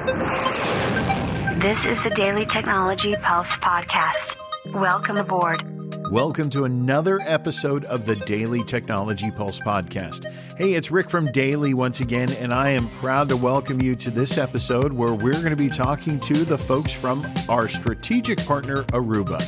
This is the Daily Technology Pulse podcast. Welcome aboard. Welcome to another episode of the Daily Technology Pulse podcast. Hey, it's Rick from DALY once again, and I am proud to welcome you to this episode where we're going to be talking to the folks from our strategic partner, Aruba.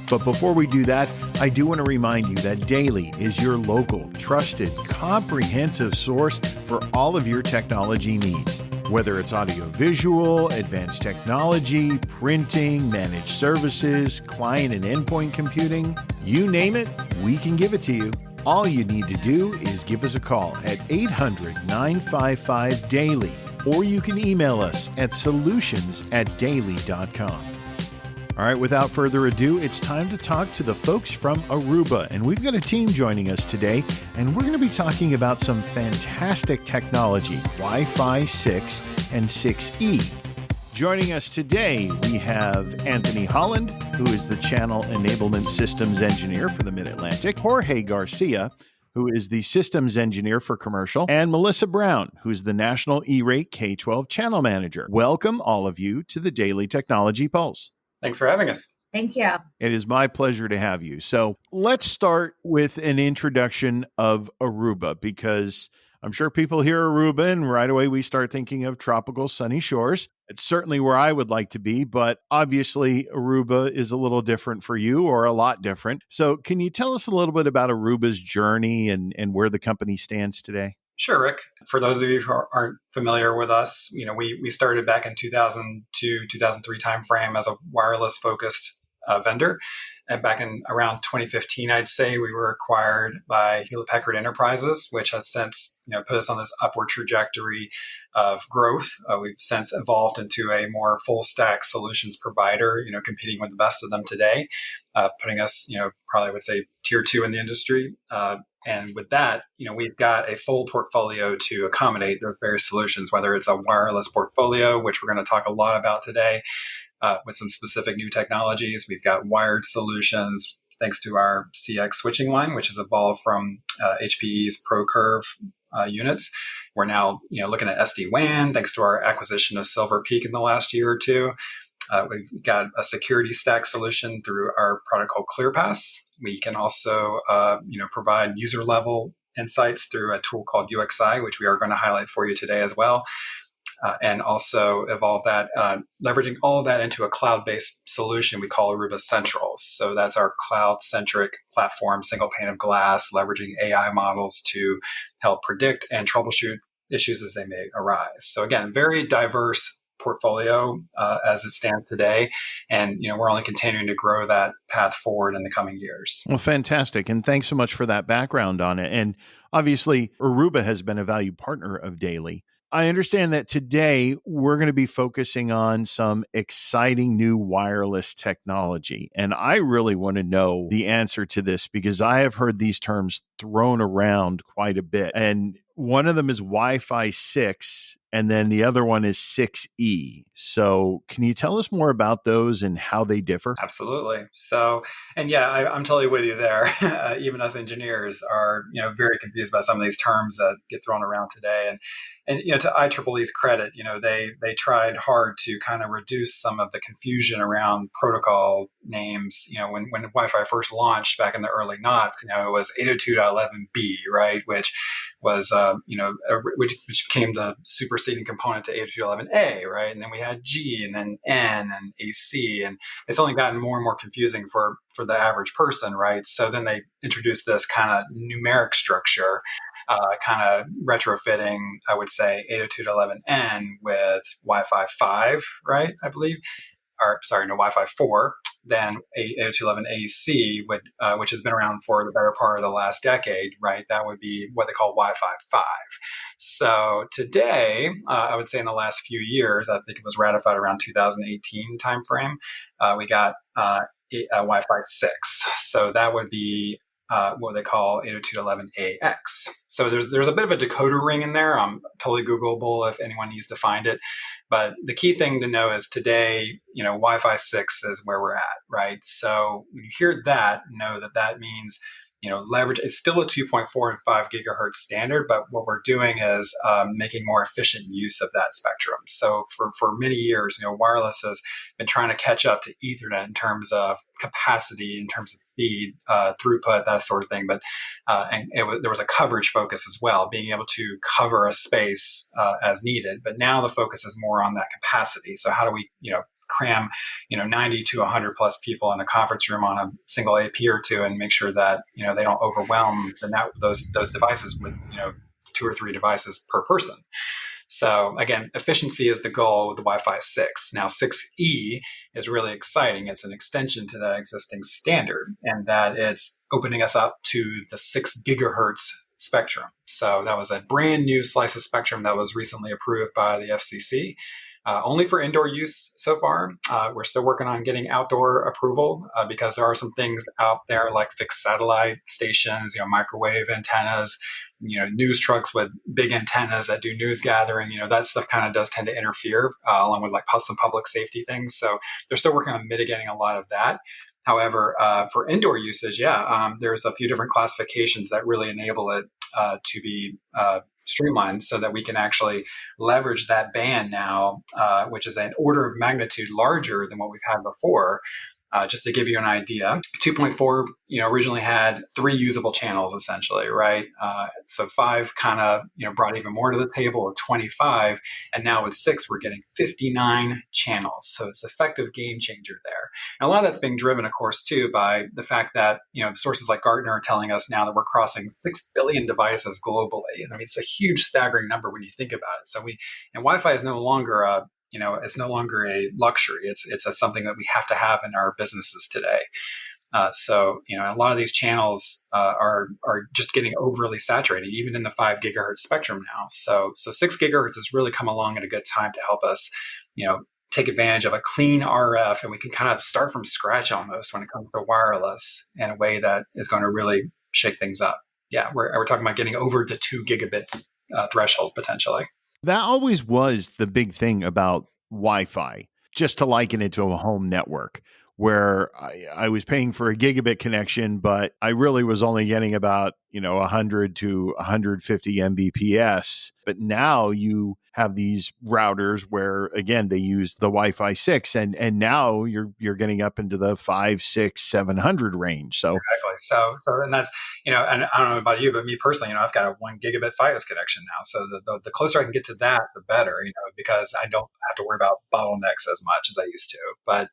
But before we do that, I do want to remind you that DALY is your local, trusted, comprehensive source for all of your technology needs. Whether it's audio-visual, advanced technology, printing, managed services, client and endpoint computing, you name it, we can give it to you. All you need to do is give us a call at 800-955-DAILY, or you can email us at solutions@daily.com. All right, without further ado, it's time to talk to the folks from Aruba. And we've got a team joining us today, and we're going to be talking about some fantastic technology, Wi-Fi 6 and 6E. Joining us today, we have Anthony Holland, who is the Channel Enablement Systems Engineer for the Mid-Atlantic, Jorge Garcia, who is the Systems Engineer for Commercial, and Melissa Brown, who's the National eRate K-12 Channel Manager. Welcome, all of you, to the Daily Technology Pulse. Thanks for having us. Thank you. It is my pleasure to have you. So let's start with an introduction of Aruba, because I'm sure people hear Aruba and right away we start thinking of tropical sunny shores. It's certainly where I would like to be, but obviously Aruba is a little different for you, or a lot different. So can you tell us a little bit about Aruba's journey and where the company stands today? Sure, Rick. For those of you who aren't familiar with us, we started back in 2002, 2003 timeframe as a wireless-focused vendor. And back in around 2015, I'd say, we were acquired by Hewlett-Packard Enterprises, which has since put us on this upward trajectory of growth. We've since evolved into a more full-stack solutions provider, competing with the best of them today, putting us, probably I would say tier 2 in the industry. And with that, we've got a full portfolio to accommodate those various solutions, whether it's a wireless portfolio, which we're going to talk a lot about today, with some specific new technologies. We've got wired solutions, thanks to our CX switching line, which has evolved from HPE's ProCurve units. We're now, looking at SD-WAN, thanks to our acquisition of Silver Peak in the last year or two. We've got a security stack solution through our product called ClearPass. We can also, provide user-level insights through a tool called UXI, which we are going to highlight for you today as well, and also evolve that, leveraging all of that into a cloud-based solution we call Aruba Central. So that's our cloud-centric platform, single pane of glass, leveraging AI models to help predict and troubleshoot issues as they may arise. So again, very diverse portfolio as it stands today. And, we're only continuing to grow that path forward in the coming years. Well, fantastic. And thanks so much for that background on it. And obviously, Aruba has been a valued partner of DALY. I understand that today we're going to be focusing on some exciting new wireless technology. And I really want to know the answer to this, because I have heard these terms thrown around quite a bit. And one of them is Wi-Fi 6, and then the other one is 6E. So can you tell us more about those and how they differ? Absolutely. So, and yeah, I'm totally with you there. Even us engineers are, very confused by some of these terms that get thrown around today. And to IEEE's credit, they tried hard to kind of reduce some of the confusion around protocol names. When Wi-Fi first launched back in the early noughts, it was 802.11b, right? Which was, which became the superseding component to 802.11a, right? And then we had G, and then N, and AC, and it's only gotten more and more confusing for the average person, right? So then they introduced this kind of numeric structure, kind of retrofitting, I would say, 802.11n with Wi-Fi 5, right? I believe, or sorry, no, Wi-Fi 4. Then 802.11ac, which has been around for the better part of the last decade, right? That would be what they call Wi-Fi 5. So today, I would say in the last few years, I think it was ratified around 2018 timeframe, we got Wi-Fi 6. So that would be what they call 802.11ax. So there's a bit of a decoder ring in there. Totally Googleable if anyone needs to find it. But the key thing to know is today, Wi-Fi 6 is where we're at, right? So when you hear that, know that means leverage. It's still a 2.4 and 5 gigahertz standard, but what we're doing is making more efficient use of that spectrum. So for many years, wireless has been trying to catch up to Ethernet in terms of capacity, in terms of speed, throughput, that sort of thing. But there was a coverage focus as well, being able to cover a space as needed. But now the focus is more on that capacity. So how do we, cram 90 to 100 plus people in a conference room on a single AP or two and make sure that they don't overwhelm those devices with 2 or 3 devices per person. So again, efficiency is the goal with the Wi-Fi 6. Now 6E is really exciting. It's an extension to that existing standard, and that it's opening us up to the 6 gigahertz spectrum. So that was a brand new slice of spectrum that was recently approved by the FCC. Only for indoor use so far. We're still working on getting outdoor approval because there are some things out there like fixed satellite stations, microwave antennas, news trucks with big antennas that do news gathering. That stuff kind of does tend to interfere along with like some public safety things. So they're still working on mitigating a lot of that. However, for indoor usage, there's a few different classifications that really enable it to be streamlined so that we can actually leverage that band now, which is an order of magnitude larger than what we've had before. Just to give you an idea, 2.4, originally had 3 usable channels essentially, right? So 5 kind of, brought even more to the table with 25. And now with 6, we're getting 59 channels. So it's an effective game changer there. And a lot of that's being driven, of course, too, by the fact that, sources like Gartner are telling us now that we're crossing 6 billion devices globally. I mean, it's a huge staggering number when you think about it. So and Wi-Fi is no longer it's no longer a luxury. It's something that we have to have in our businesses today. So a lot of these channels are just getting overly saturated, even in the 5 gigahertz spectrum now. So 6 gigahertz has really come along at a good time to help us, take advantage of a clean RF, and we can kind of start from scratch almost when it comes to wireless in a way that is going to really shake things up. Yeah, we're talking about getting over the 2 gigabits threshold potentially. That always was the big thing about Wi-Fi, just to liken it to a home network, where I was paying for a gigabit connection, but I really was only getting about, 100 to 150 Mbps. But now you have these routers where, again, they use the Wi-Fi 6, and now you're getting up into the 5, 6, 700 range. So exactly. So and that's, and I don't know about you, but me personally, I've got a 1 gigabit Fios connection now. So the closer I can get to that, the better, because I don't have to worry about bottlenecks as much as I used to. But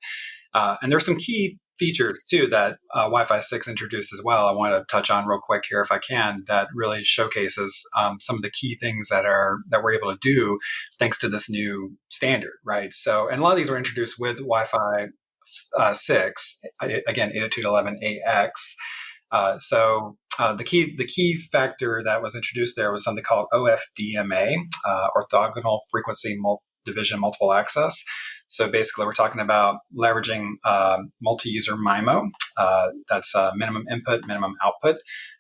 and there's some key features too that Wi-Fi 6 introduced as well. I want to touch on real quick here, if I can, that really showcases some of the key things that we're able to do thanks to this new standard, right? So, and a lot of these were introduced with Wi-Fi 6, again 802.11ax. So the key factor that was introduced there was something called OFDMA, orthogonal frequency division multiple access. So basically, we're talking about leveraging multi-user MIMO. That's minimum input, minimum output.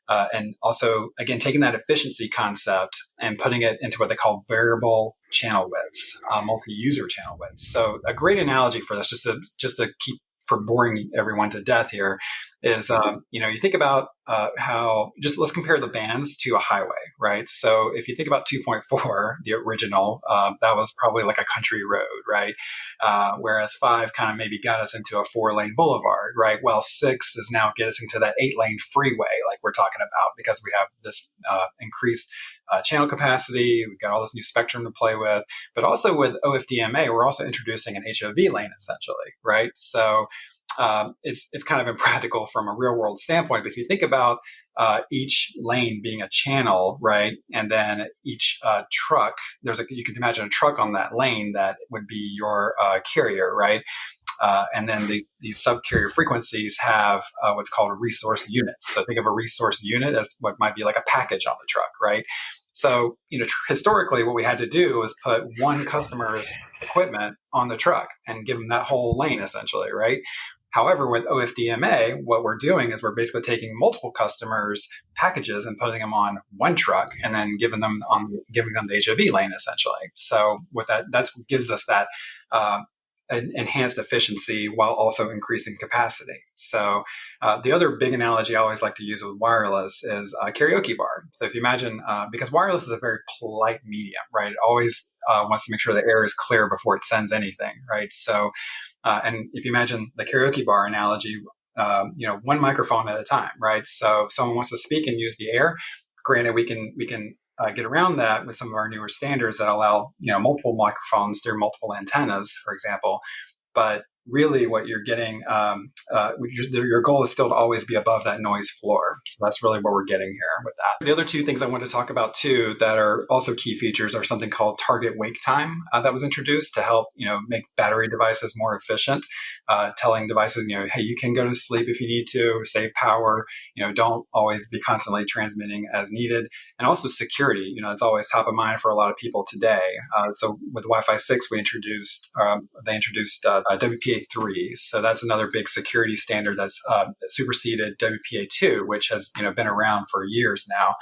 And also, again, taking that efficiency concept and putting it into what they call variable channel widths, multi-user channel widths. So a great analogy for this, just to keep from boring everyone to death here, is you think about how, just let's compare the bands to a highway, right? So if you think about 2.4, the original, that was probably like a country road, right? Whereas 5 kind of maybe got us into a 4-lane boulevard, right? Well, 6 is now getting us into that 8-lane freeway, like we're talking about, because we have this increased channel capacity. We've got all this new spectrum to play with, but also with OFDMA, we're also introducing an HOV lane essentially, right? So it's kind of impractical from a real world standpoint. But if you think about each lane being a channel, right, and then each truck, you can imagine a truck on that lane that would be your carrier, right? And then these subcarrier frequencies have what's called resource units. So think of a resource unit as what might be like a package on the truck, right? So, historically, what we had to do was put one customer's equipment on the truck and give them that whole lane, essentially, right? However, with OFDMA, what we're doing is we're basically taking multiple customers' packages and putting them on one truck, and then giving them the HOV lane, essentially. So, with that's what gives us that an enhanced efficiency while also increasing capacity. So the other big analogy I always like to use with wireless is a karaoke bar. So if you imagine, because wireless is a very polite medium, right? It always wants to make sure the air is clear before it sends anything, right? So, and if you imagine the karaoke bar analogy, one microphone at a time, right? So if someone wants to speak and use the air, granted, we can get around that with some of our newer standards that allow multiple microphones through multiple antennas, for example. But really, what you're getting, your goal is still to always be above that noise floor. So that's really what we're getting here with that. The other two things I want to talk about too that are also key features are something called target wake time that was introduced to help make battery devices more efficient, telling devices hey, you can go to sleep if you need to, save power, don't always be constantly transmitting as needed, and also security. It's always top of mind for a lot of people today. So with Wi-Fi 6, they introduced WPA3. So that's another big security standard that's superseded WPA2, which has been around for years now,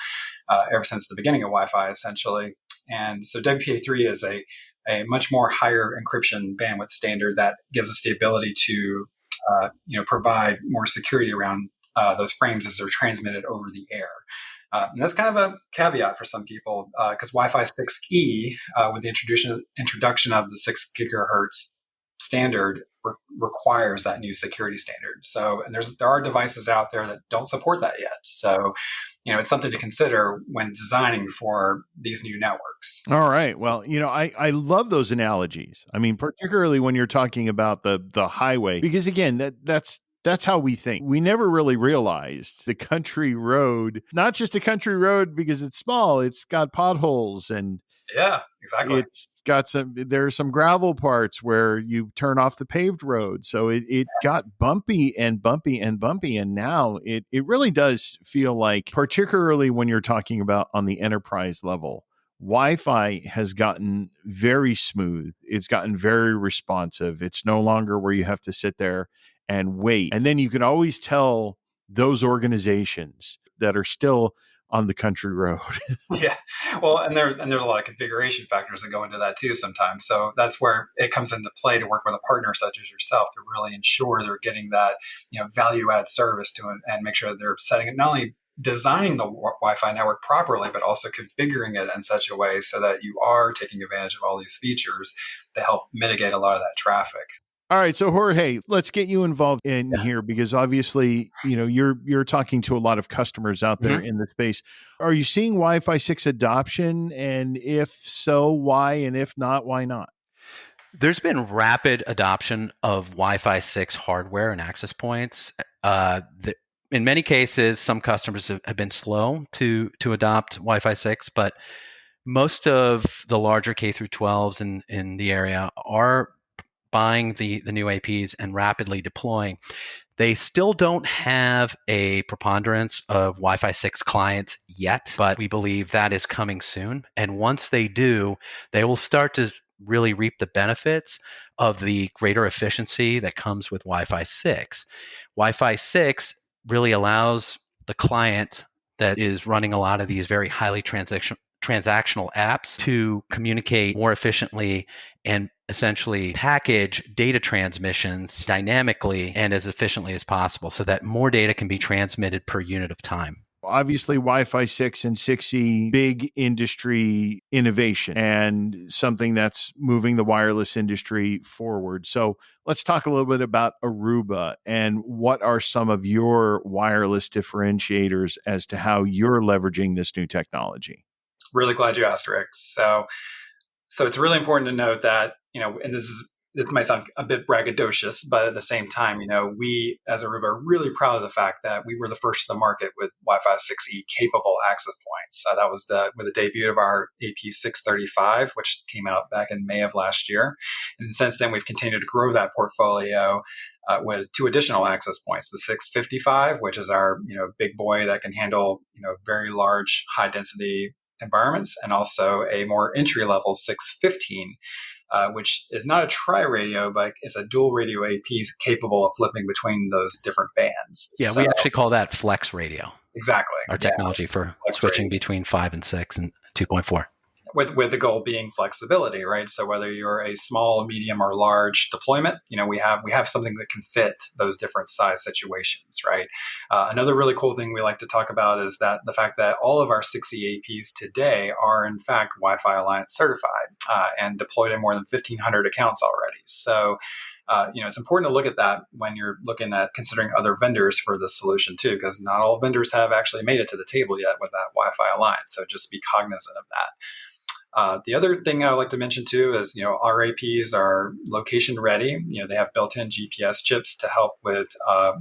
ever since the beginning of Wi-Fi, essentially. And so WPA3 is a much more higher encryption bandwidth standard that gives us the ability to provide more security around those frames as they're transmitted over the air. And that's kind of a caveat for some people because Wi-Fi 6E, with the introduction of the 6 gigahertz standard, requires that new security standard. So, and there are devices out there that don't support that yet. So, it's something to consider when designing for these new networks. All right. Well, I love those analogies. I mean, particularly when you're talking about the highway, because again, that's how we think. We never really realized the country road, not just a country road because it's small, it's got potholes and yeah, exactly. It's got there are some gravel parts where you turn off the paved road. So it got bumpy and bumpy and bumpy. And now it really does feel like, particularly when you're talking about on the enterprise level, Wi-Fi has gotten very smooth. It's gotten very responsive. It's no longer where you have to sit there and wait. And then you can always tell those organizations that are still on the country road. Yeah. Well, and there's a lot of configuration factors that go into that too sometimes. So that's where it comes into play to work with a partner such as yourself to really ensure they're getting that, value add service to it and make sure that they're setting it, not only designing the Wi-Fi network properly, but also configuring it in such a way so that you are taking advantage of all these features to help mitigate a lot of that traffic. All right, so Jorge, let's get you involved in here because obviously, you're talking to a lot of customers out there in the space. Are you seeing Wi-Fi 6 adoption? And if so, why? And if not, why not? There's been rapid adoption of Wi-Fi 6 hardware and access points. In many cases, some customers have been slow to adopt Wi-Fi 6, but most of the larger K through 12s in the area are buying the new APs and rapidly deploying. They still don't have a preponderance of Wi-Fi 6 clients yet, but we believe that is coming soon. And once they do, they will start to really reap the benefits of the greater efficiency that comes with Wi-Fi 6. Wi-Fi 6 really allows the client that is running a lot of these very highly transactional apps to communicate more efficiently and essentially package data transmissions dynamically and as efficiently as possible so that more data can be transmitted per unit of time. Obviously, Wi-Fi 6 and 6E, big industry innovation and something that's moving the wireless industry forward. So let's talk a little bit about Aruba and what are some of your wireless differentiators as to how you're leveraging this new technology. Really glad you asked, Rick. So it's really important to note that, and this might sound a bit braggadocious, but at the same time, we as Aruba are really proud of the fact that we were the first to the market with Wi-Fi 6E capable access points. That was with the debut of our AP 635, which came out back in May of last year. And since then, we've continued to grow that portfolio with 2 additional access points, the 655, which is our, big boy that can handle, very large, high density environments, and also a more entry-level 615, which is not a tri-radio, but it's a dual radio AP capable of flipping between those different bands. Yeah, we actually call that flex radio. Exactly. Our technology for flex switching radio between 5 and 6 and 2.4. with the goal being flexibility, right? So whether you're a small, medium, or large deployment, we have something that can fit those different size situations, right? Another really cool thing we like to talk about is that the fact that all of our 6E APs today are in fact Wi-Fi Alliance certified and deployed in more than 1,500 accounts already. So it's important to look at that when you're looking at considering other vendors for this solution too, because not all vendors have actually made it to the table yet with that Wi-Fi Alliance. So just be cognizant of that. The other thing I would like to mention too is, our APs are location ready. They have built-in GPS chips to help with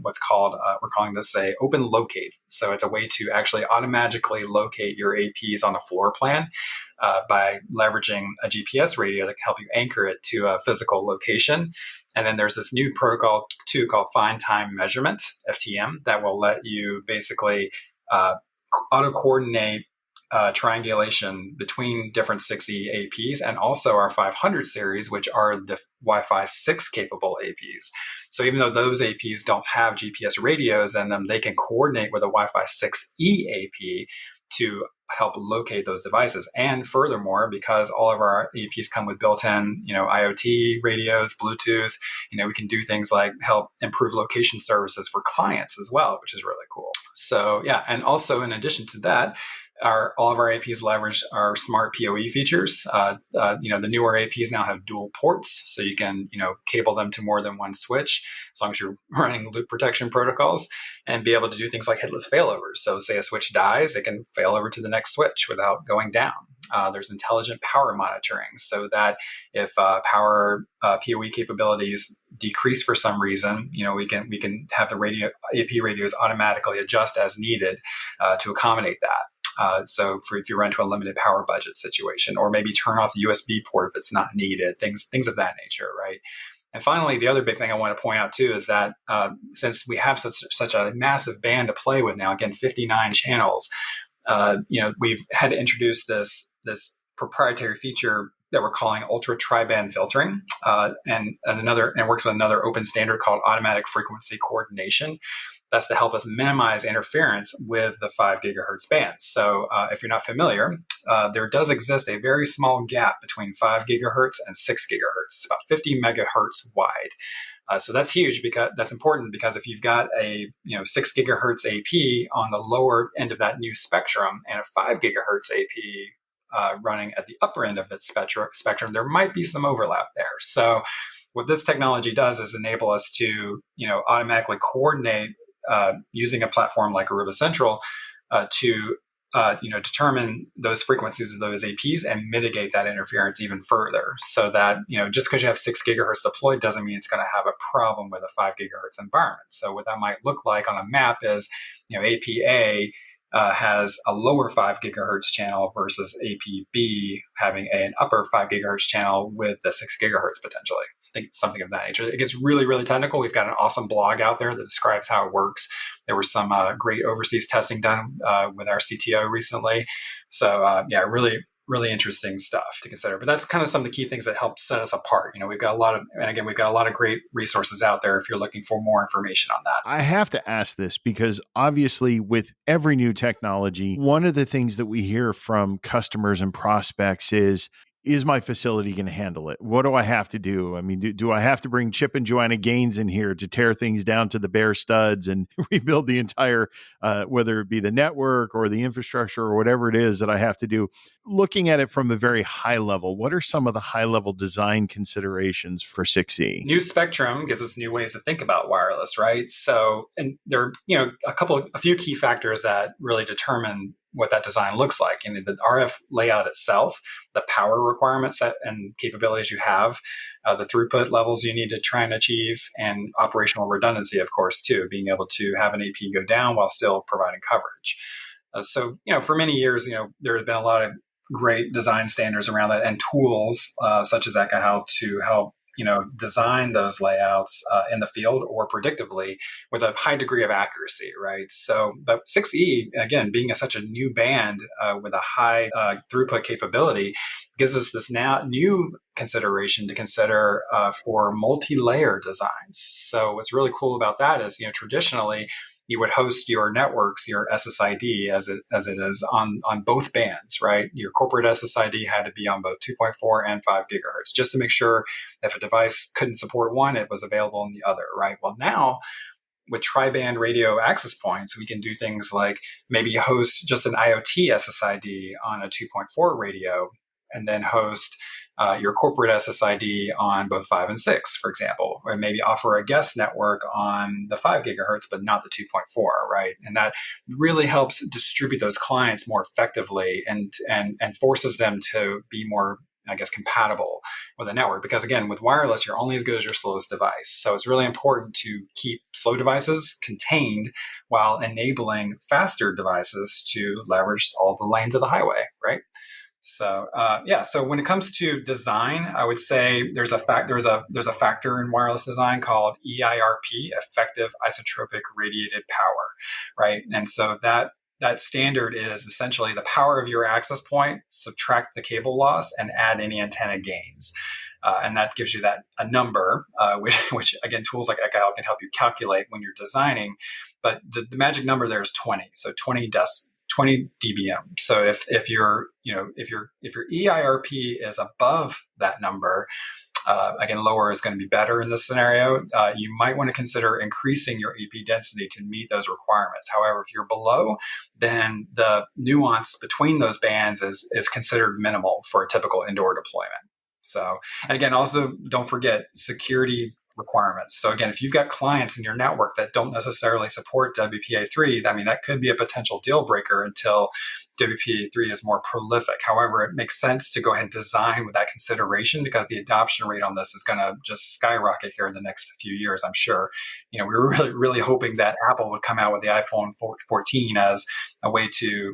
what's called, we're calling this a open locate. So it's a way to actually automatically locate your APs on a floor plan by leveraging a GPS radio that can help you anchor it to a physical location. And then there's this new protocol too called Find Time Measurement, FTM, that will let you basically auto-coordinate triangulation between different 6E APs and also our 500 series, which are the Wi-Fi 6 capable APs. So even though those APs don't have GPS radios in them, they can coordinate with a Wi-Fi 6E AP to help locate those devices. And furthermore, because all of our APs come with built-in, IoT radios, Bluetooth, we can do things like help improve location services for clients as well, which is really cool. So yeah, and also in addition to that, all of our APs leverage our smart PoE features. The newer APs now have dual ports, so you can, cable them to more than one switch, as long as you're running loop protection protocols, and be able to do things like hitless failovers. So say a switch dies, it can fail over to the next switch without going down. There's intelligent power monitoring, so that if power PoE capabilities decrease for some reason, we can have the AP radios automatically adjust as needed to accommodate that. So if you run into a limited power budget situation, or maybe turn off the USB port if it's not needed, things of that nature, right? And finally, the other big thing I want to point out too is that since we have such a massive band to play with now, again, 59 channels, we've had to introduce this proprietary feature that we're calling ultra tri-band filtering, and works with another open standard called automatic frequency coordination. That's to help us minimize interference with the 5 gigahertz band. So if you're not familiar, there does exist a very small gap between 5 gigahertz and 6 gigahertz. It's about 50 megahertz wide. So that's huge, because that's important, because if you've got a 6 gigahertz AP on the lower end of that new spectrum and a 5 gigahertz AP running at the upper end of that spectrum, there might be some overlap there. So what this technology does is enable us to automatically coordinate using a platform like Aruba Central to determine those frequencies of those APs and mitigate that interference even further. So that just because you have 6 gigahertz deployed doesn't mean it's going to have a problem with a 5 gigahertz environment. So what that might look like on a map is APA has a lower 5 gigahertz channel versus APB having an upper 5 gigahertz channel with the 6 gigahertz potentially. I think something of that nature. It gets really, really technical. We've got an awesome blog out there that describes how it works. There was some great overseas testing done with our CTO recently. So really, really interesting stuff to consider. But that's kind of some of the key things that help set us apart. We've got a lot of great resources out there if you're looking for more information on that. I have to ask this because obviously with every new technology, one of the things that we hear from customers and prospects is my facility going to handle it? What do I have to do? I mean, do I have to bring Chip and Joanna Gaines in here to tear things down to the bare studs and rebuild the entire, whether it be the network or the infrastructure or whatever it is that I have to do? Looking at it from a very high level, what are some of the high level design considerations for 6E? New spectrum gives us new ways to think about wireless, right? So, and there are, a few key factors that really determine what that design looks like. The RF layout itself, the power requirements and capabilities you have, the throughput levels you need to try and achieve, and operational redundancy, of course, too, being able to have an AP go down while still providing coverage. So, for many years, there has been a lot of great design standards around that and tools such as Ekahau to help design those layouts in the field or predictively with a high degree of accuracy, right? So, but 6E, again, being such a new band with a high throughput capability, gives us this now new consideration to consider for multi-layer designs. So what's really cool about that is, traditionally, you would host your networks, your SSID as it is on both bands, right? Your corporate SSID had to be on both 2.4 and 5 gigahertz, just to make sure if a device couldn't support one, it was available on the other, right? Well, now with tri-band radio access points, we can do things like maybe host just an IoT SSID on a 2.4 radio, and then host your corporate SSID on both 5 and 6, for example, or maybe offer a guest network on the 5 gigahertz, but not the 2.4, right? And that really helps distribute those clients more effectively and forces them to be more, I guess, compatible with a network. Because again, with wireless, you're only as good as your slowest device. So it's really important to keep slow devices contained while enabling faster devices to leverage all the lanes of the highway, right? So so when it comes to design, I would say there's a factor in wireless design called EIRP, effective isotropic radiated power, right? And so that standard is essentially the power of your access point, subtract the cable loss, and add any antenna gains. And that gives you a number, which again, tools like Echo can help you calculate when you're designing. But the magic number there is 20. So 20 dBm. So if your EIRP is above that number, again, lower is going to be better in this scenario. You might want to consider increasing your EP density to meet those requirements. However, if you're below, then the nuance between those bands is considered minimal for a typical indoor deployment. So, and again, also don't forget security requirements. So again, if you've got clients in your network that don't necessarily support WPA3, I mean, that could be a potential deal breaker until WPA3 is more prolific. However, it makes sense to go ahead and design with that consideration because the adoption rate on this is going to just skyrocket here in the next few years, I'm sure. We were really, really hoping that Apple would come out with the iPhone 14 as a way to,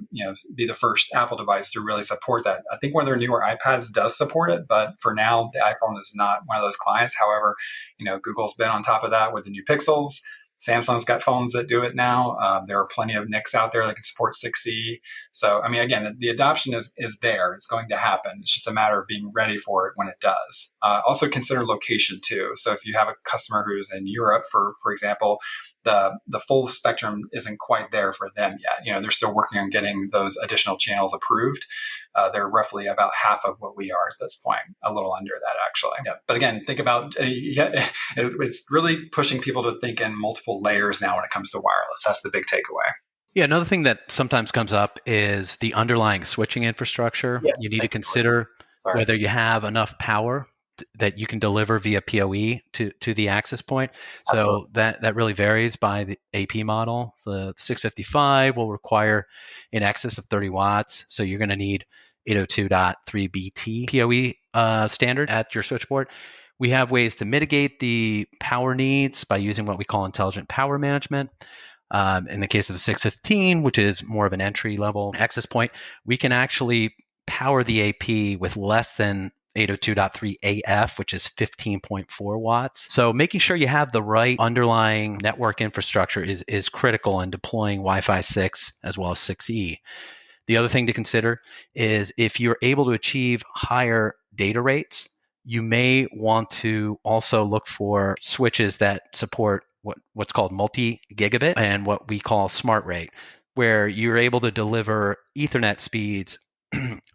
be the first Apple device to really support that. I think one of their newer iPads does support it, but for now, the iPhone is not one of those clients. However, Google's been on top of that with the new Pixels. Samsung's got phones that do it now. There are plenty of NICs out there that can support 6E. So, I mean, again, the adoption is there. It's going to happen. It's just a matter of being ready for it when it does. Also consider location too. So if you have a customer who's in Europe, for example, the full spectrum isn't quite there for them yet. They're still working on getting those additional channels approved. They're roughly about half of what we are at this point, a little under that actually. Yeah. But again, think about it's really pushing people to think in multiple layers now when it comes to wireless. That's the big takeaway. Yeah, another thing that sometimes comes up is the underlying switching infrastructure. Yes, you need to consider whether you have enough power that you can deliver via PoE to the access point. So that really varies by the AP model. The 655 will require in excess of 30 watts. So you're going to need 802.3bt PoE standard at your switchboard. We have ways to mitigate the power needs by using what we call intelligent power management. In the case of the 615, which is more of an entry-level access point, we can actually power the AP with less than 802.3 AF, which is 15.4 watts. So making sure you have the right underlying network infrastructure is critical in deploying Wi-Fi 6 as well as 6E. The other thing to consider is if you're able to achieve higher data rates, you may want to also look for switches that support what's called multi-gigabit and what we call smart rate, where you're able to deliver Ethernet speeds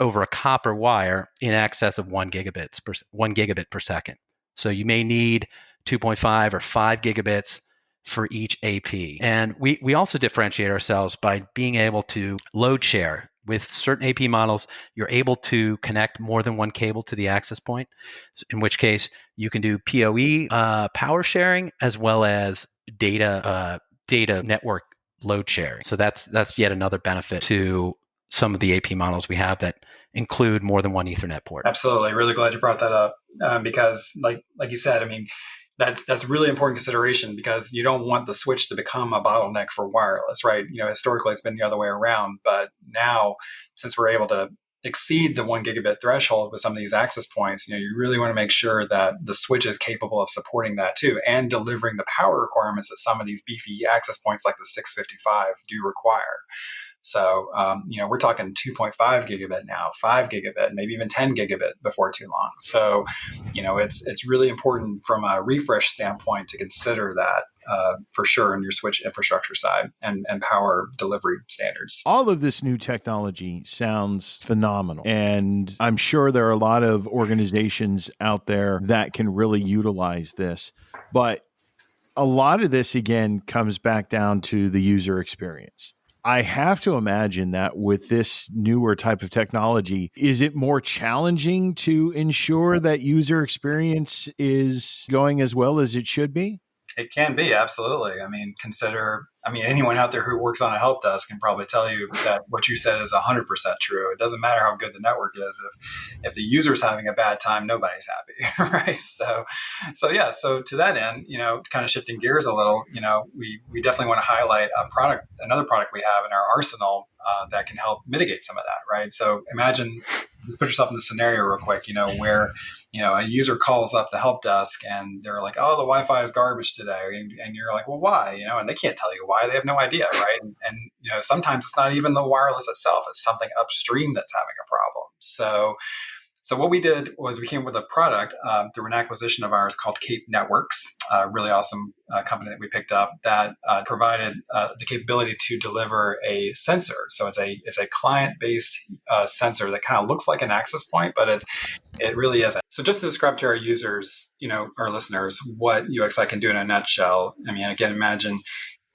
over a copper wire in excess of 1 gigabit per second. So you may need 2.5 or 5 gigabits for each AP. And we also differentiate ourselves by being able to load share. With certain AP models, you're able to connect more than one cable to the access point, in which case you can do PoE power sharing as well as data network load sharing. So that's yet another benefit to some of the AP models we have that include more than one Ethernet port. Absolutely. Really glad you brought that up because like you said, I mean, that's really important consideration because you don't want the switch to become a bottleneck for wireless, right? Historically it's been the other way around, but now since we're able to exceed the 1 gigabit threshold with some of these access points, you really want to make sure that the switch is capable of supporting that too and delivering the power requirements that some of these beefy access points like the 655 do require. So, we're talking 2.5 gigabit now, 5 gigabit, maybe even 10 gigabit before too long. So, it's really important from a refresh standpoint to consider that. for sure in your switch infrastructure side and power delivery standards. All of this new technology sounds phenomenal. And I'm sure there are a lot of organizations out there that can really utilize this. But a lot of this, again, comes back down to the user experience. I have to imagine that with this newer type of technology, is it more challenging to ensure that user experience is going as well as it should be? It can be, absolutely. Anyone out there who works on a help desk can probably tell you that what you said is 100% true. It doesn't matter how good the network is. If the user's having a bad time, nobody's happy, right? So to that end, kind of shifting gears a little, we definitely want to highlight another product we have in our arsenal that can help mitigate some of that, right? So imagine, just put yourself in the scenario real quick, where a user calls up the help desk and they're like, "Oh, the Wi-Fi is garbage today," and you're like, "Well, why?" And they can't tell you why. They have no idea, right? And sometimes it's not even the wireless itself; it's something upstream that's having a problem. So what we did was we came up with a product through an acquisition of ours called Cape Networks, a really awesome company that we picked up that provided the capability to deliver a sensor. So it's a client-based sensor that kind of looks like an access point, but it really isn't. So just to describe to our users, our listeners, what UXI can do in a nutshell. Again, imagine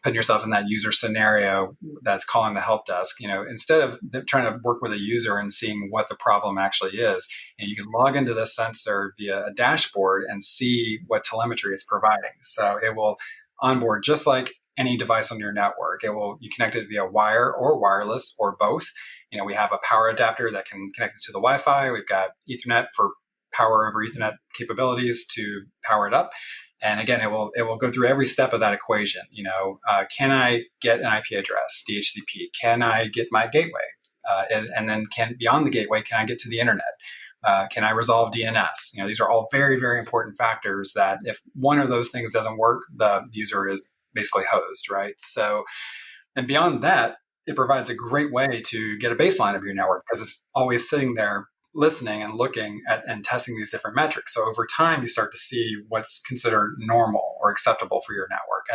putting yourself in that user scenario that's calling the help desk. Instead of trying to work with a user and seeing what the problem actually is, you can log into this sensor via a dashboard and see what telemetry it's providing. So it will onboard just like any device on your network. You connect it via wire or wireless or both. We have a power adapter that can connect it to the Wi-Fi. We've got Ethernet for power over Ethernet capabilities to power it up. And again, it will go through every step of that equation. Can I get an IP address, DHCP? Can I get my gateway? And then beyond the gateway, can I get to the internet? Can I resolve DNS? These are all very, very important factors that if one of those things doesn't work, the user is basically hosed, right? So, and beyond that, it provides a great way to get a baseline of your network because it's always sitting there listening and looking at and testing these different metrics. So over time, you start to see what's considered normal or acceptable for your network.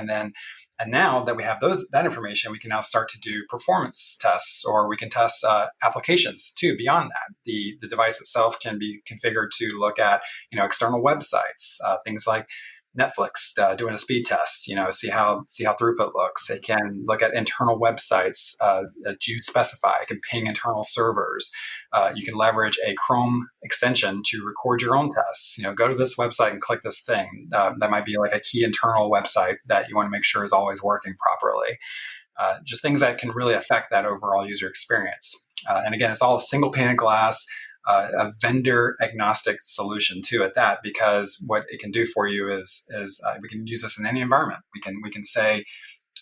And now that we have that information, we can now start to do performance tests, or we can test applications too. Beyond that, the device itself can be configured to look at external websites, things like Netflix doing a speed test, see how throughput looks. It can look at internal websites that you specify. It can ping internal servers. You can leverage a Chrome extension to record your own tests. Go to this website and click this thing. That might be like a key internal website that you want to make sure is always working properly. Just things that can really affect that overall user experience. And again, it's all a single pane of glass. A vendor agnostic solution too at that, because what it can do for you is we can use this in any environment. We can say,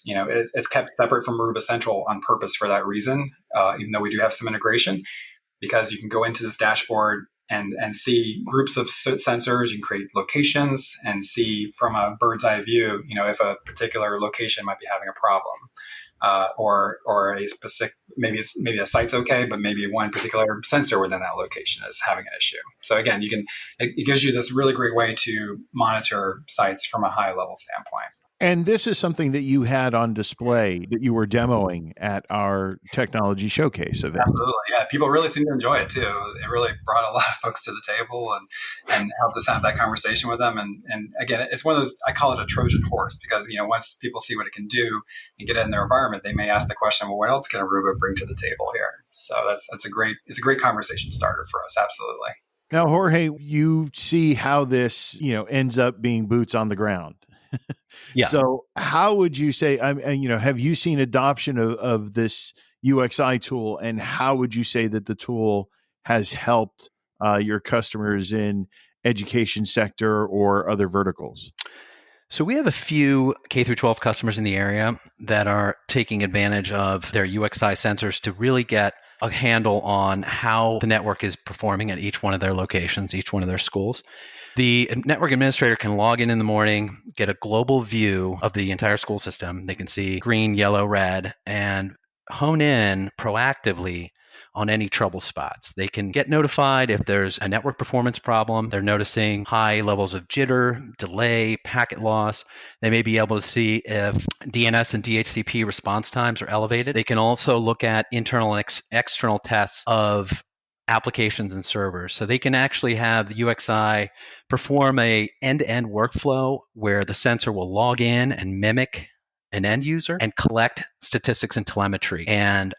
it's kept separate from Aruba Central on purpose for that reason, even though we do have some integration, because you can go into this dashboard and see groups of sensors. You can create locations and see from a bird's eye view, if a particular location might be having a problem. Or a specific, maybe a site's okay, but maybe one particular sensor within that location is having an issue. So again, it gives you this really great way to monitor sites from a high level standpoint. And this is something that you had on display that you were demoing at our technology showcase event. Absolutely. Yeah. People really seem to enjoy it too. It really brought a lot of folks to the table and helped us have that conversation with them. And again, it's one of those, I call it a Trojan horse, because, once people see what it can do and get it in their environment, they may ask the question, well, what else can Aruba bring to the table here? So it's a great conversation starter for us. Absolutely. Now, Jorge, you see how this, ends up being boots on the ground. Yeah. So how would you say, have you seen adoption of this UXI tool, and how would you say that the tool has helped your customers in education sector or other verticals? So we have a few K through 12 customers in the area that are taking advantage of their UXI sensors to really get a handle on how the network is performing at each one of their locations, each one of their schools. The network administrator can log in the morning, get a global view of the entire school system. They can see green, yellow, red, and hone in proactively on any trouble spots. They can get notified if there's a network performance problem. They're noticing high levels of jitter, delay, packet loss. They may be able to see if DNS and DHCP response times are elevated. They can also look at internal and external tests of applications and servers. So they can actually have the UXI perform a end-to-end workflow where the sensor will log in and mimic an end user and collect statistics and telemetry and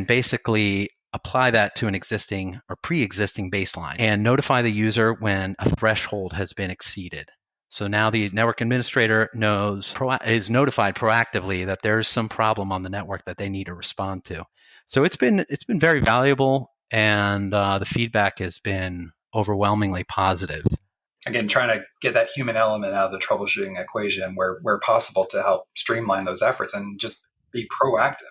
basically apply that to an existing or pre-existing baseline and notify the user when a threshold has been exceeded. So now the network administrator is notified proactively that there's some problem on the network that they need to respond to. So it's been very valuable, and the feedback has been overwhelmingly positive. Again, trying to get that human element out of the troubleshooting equation where possible to help streamline those efforts and just be proactive,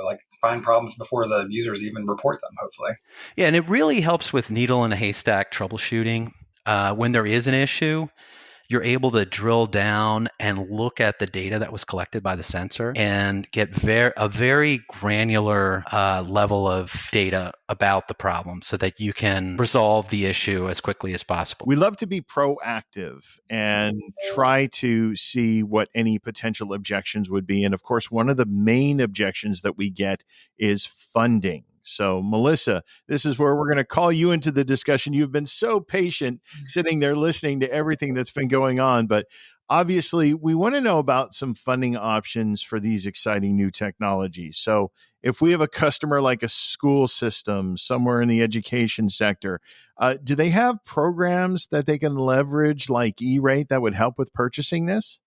like find problems before the users even report them, hopefully. Yeah, and it really helps with needle in a haystack troubleshooting. When there is an issue, you're able to drill down and look at the data that was collected by the sensor and get a very granular level of data about the problem so that you can resolve the issue as quickly as possible. We love to be proactive and try to see what any potential objections would be. And of course, one of the main objections that we get is funding. So, Melissa, this is where we're going to call you into the discussion. You've been so patient sitting there listening to everything that's been going on. But obviously, we want to know about some funding options for these exciting new technologies. So if we have a customer like a school system somewhere in the education sector, do they have programs that they can leverage like eRate that would help with purchasing this?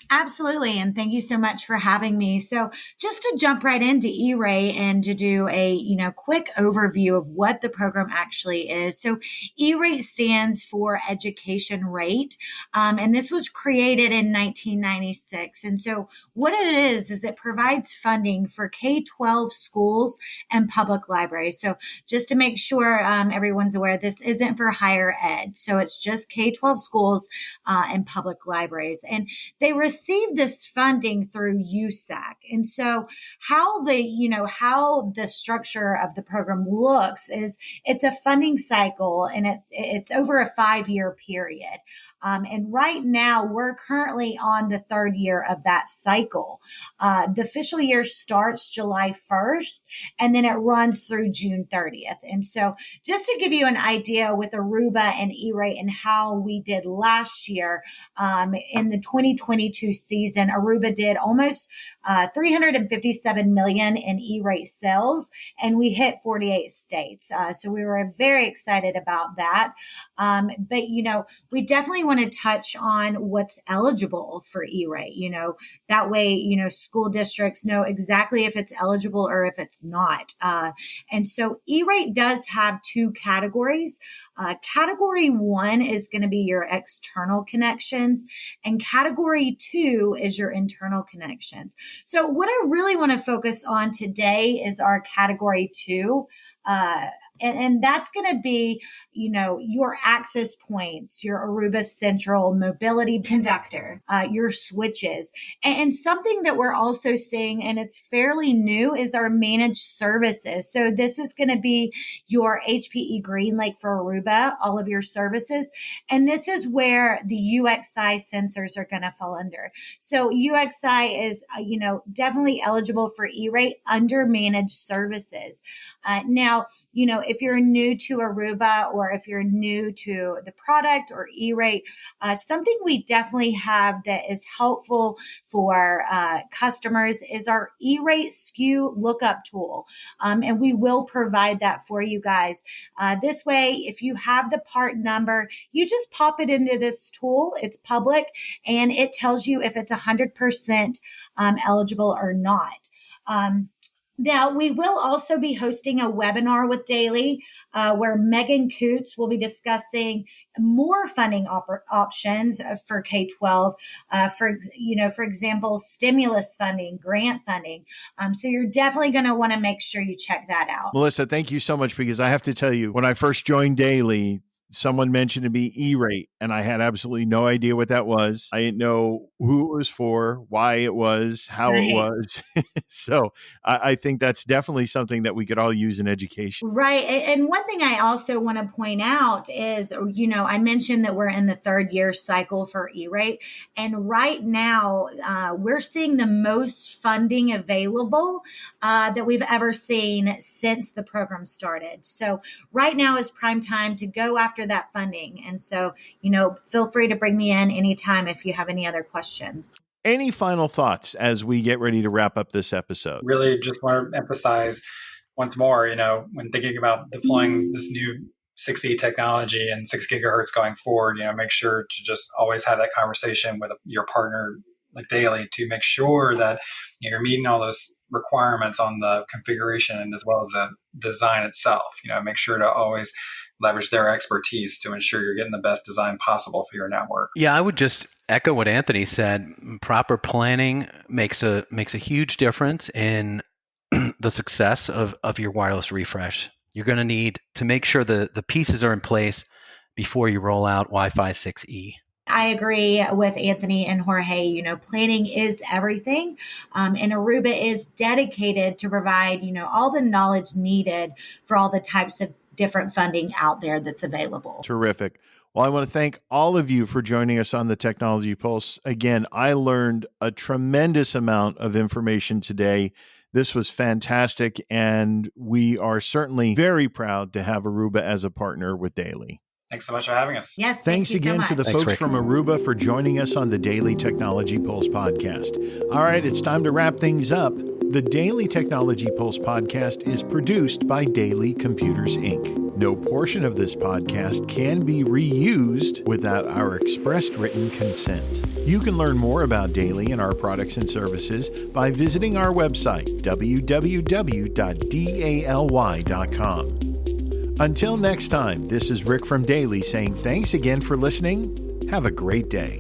Absolutely. And thank you so much for having me. So just to jump right into eRate and to do a, quick overview of what the program actually is. So eRate stands for Education Rate. And this was created in 1996. And so what it is it provides funding for K-12 schools and public libraries. So just to make sure everyone's aware, this isn't for higher ed. So it's just K-12 schools and public libraries. And they receive this funding through USAC. And so how the structure of the program looks is it's a funding cycle, and it's over a 5-year period. And right now we're currently on the 3rd year of that cycle. The official year starts July 1st, and then it runs through June 30th. And so just to give you an idea with Aruba and eRate and how we did last year, in the 2022 season, Aruba did almost 357 million in eRate sales, and we hit 48 states. So we were very excited about that. But we definitely want to touch on what's eligible for eRate. That way, school districts know exactly if it's eligible or if it's not. And so eRate does have 2 categories. Category 1 is going to be your external connections, and category 2 is your internal connections. So what I really want to focus on today is our category 2. And that's going to be, your access points, your Aruba Central Mobility Conductor, your switches. And something that we're also seeing, and it's fairly new, is our managed services. So this is going to be your HPE GreenLake for Aruba, all of your services. And this is where the UXI sensors are going to fall under. So UXI is, definitely eligible for eRate under managed services. Now, if you're new to Aruba or if you're new to the product or eRate, something we definitely have that is helpful for customers is our eRate SKU lookup tool. And we will provide that for you guys. This way, if you have the part number, you just pop it into this tool. It's public, and it tells you if it's 100% eligible or not. Now, we will also be hosting a webinar with DALY where Megan Coots will be discussing more funding options for K-12, for example, stimulus funding, grant funding. So you're definitely going to want to make sure you check that out. Melissa, thank you so much, because I have to tell you, when I first joined DALY, someone mentioned to me eRate, and I had absolutely no idea what that was. I didn't know who it was for, why it was, how it was. So I think that's definitely something that we could all use in education. Right. And one thing I also want to point out is, I mentioned that we're in the third year cycle for eRate. And right now, we're seeing the most funding available that we've ever seen since the program started. So right now is prime time to go after that funding. And so, feel free to bring me in anytime if you have any other questions. Any final thoughts as we get ready to wrap up this episode? Really just want to emphasize once more, when thinking about deploying this new 6E technology and 6 gigahertz going forward, make sure to just always have that conversation with your partner like DALY to make sure that you're meeting all those requirements on the configuration and as well as the design itself. Make sure to always leverage their expertise to ensure you're getting the best design possible for your network. Yeah, I would just echo what Anthony said. Proper planning makes a huge difference in the success of your wireless refresh. You're going to need to make sure the pieces are in place before you roll out Wi-Fi 6E. I agree with Anthony and Jorge. Planning is everything. And Aruba is dedicated to provide, all the knowledge needed for all the types of different funding out there that's available. Terrific. Well, I want to thank all of you for joining us on the Technology Pulse. Again, I learned a tremendous amount of information today. This was fantastic, and we are certainly very proud to have Aruba as a partner with DALY. Thanks so much for having us. Yes, thanks again to the folks from Aruba for joining us on the DALY Technology Pulse podcast. All right, it's time to wrap things up. The DALY Technology Pulse podcast is produced by DALY Computers, Inc. No portion of this podcast can be reused without our expressed written consent. You can learn more about DALY and our products and services by visiting our website, www.daly.com. Until next time, this is Rick from DALY saying thanks again for listening. Have a great day.